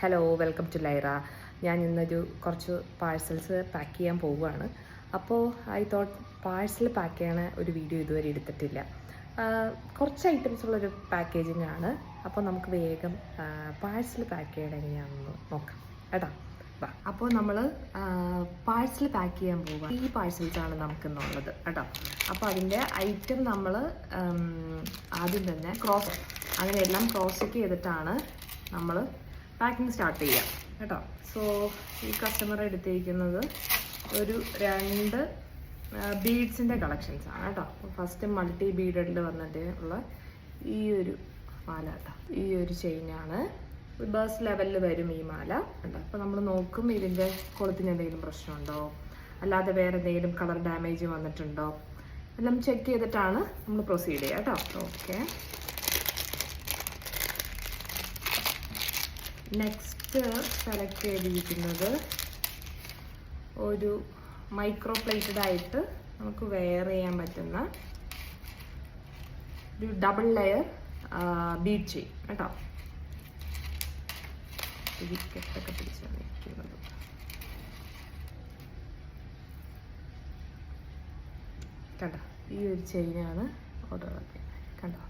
Hello, welcome to ലൈറ. ഞാൻ ഇന്നൊരു കുറച്ച് പാഴ്സൽസ് പാക്ക് ചെയ്യാൻ പോവുകയാണ്. അപ്പോൾ ഐ തോട്ട് പാഴ്സൽ പാക്ക് ചെയ്യണ ഒരു വീഡിയോ ഇതുവരെ എടുത്തിട്ടില്ല. കുറച്ച് ഐറ്റംസ് ഉള്ളൊരു പാക്കേജിംഗ് ആണ്. അപ്പോൾ നമുക്ക് വേഗം പാഴ്സൽ പാക്ക് ചെയ്യണം എങ്ങനെയാണെന്ന് നോക്കാം കേട്ടോ. അപ്പോൾ നമ്മൾ പാഴ്സൽ പാക്ക് ചെയ്യാൻ പോവുക. ഈ പാഴ്സൽസാണ് നമുക്കിന്നുള്ളത് കേട്ടോ. അപ്പോൾ അതിൻ്റെ ഐറ്റം നമ്മൾ ആദ്യം തന്നെ അങ്ങനെ എല്ലാം ക്രോസ് ചെക്ക് ചെയ്തിട്ടാണ് നമ്മൾ പാക്കിങ് സ്റ്റാർട്ട് ചെയ്യാം കേട്ടോ. സോ ഈ കസ്റ്റമർ എടുത്തിരിക്കുന്നത് ഒരു 2 ബീഡ്സിൻ്റെ കളക്ഷൻസാണ് കേട്ടോ. ഫസ്റ്റ് മൾട്ടി ബീഡഡിൽ വന്നിട്ട് ഉള്ള ഈ ഒരു മാല കേട്ടോ. ഈ ഒരു ചെയിനാണ്, ബേഴ്സ് ലെവലിൽ വരും ഈ മാല കേട്ടോ. അപ്പോൾ നമ്മൾ നോക്കും ഇതിൻ്റെ കൊളുത്തിന് എന്തെങ്കിലും പ്രശ്നമുണ്ടോ, അല്ലാതെ വേറെ എന്തെങ്കിലും കളർ ഡാമേജ് വന്നിട്ടുണ്ടോ എല്ലാം ചെക്ക് ചെയ്തിട്ടാണ് നമ്മൾ പ്രൊസീഡ് ചെയ്യുക കേട്ടോ. ഓക്കെ, നെക്സ്റ്റ് സെലക്ട് ചെയ്തിരിക്കുന്നത് ഒരു മൈക്രോ പ്ലേറ്റഡ് ആയിട്ട് നമുക്ക് വെയർ ചെയ്യാൻ പറ്റുന്ന ഒരു ഡബിൾ ലെയർ ബീഡ് ചെയിൻ കേട്ടോ. വിക്കറ്റൊക്കെ പിടിച്ചാണ് ഇരിക്കുന്നത്. കണ്ടോ, ഈ ഒരു ചെയിനാണ് ഓർഡർ ആക്കിയത് കണ്ടോ.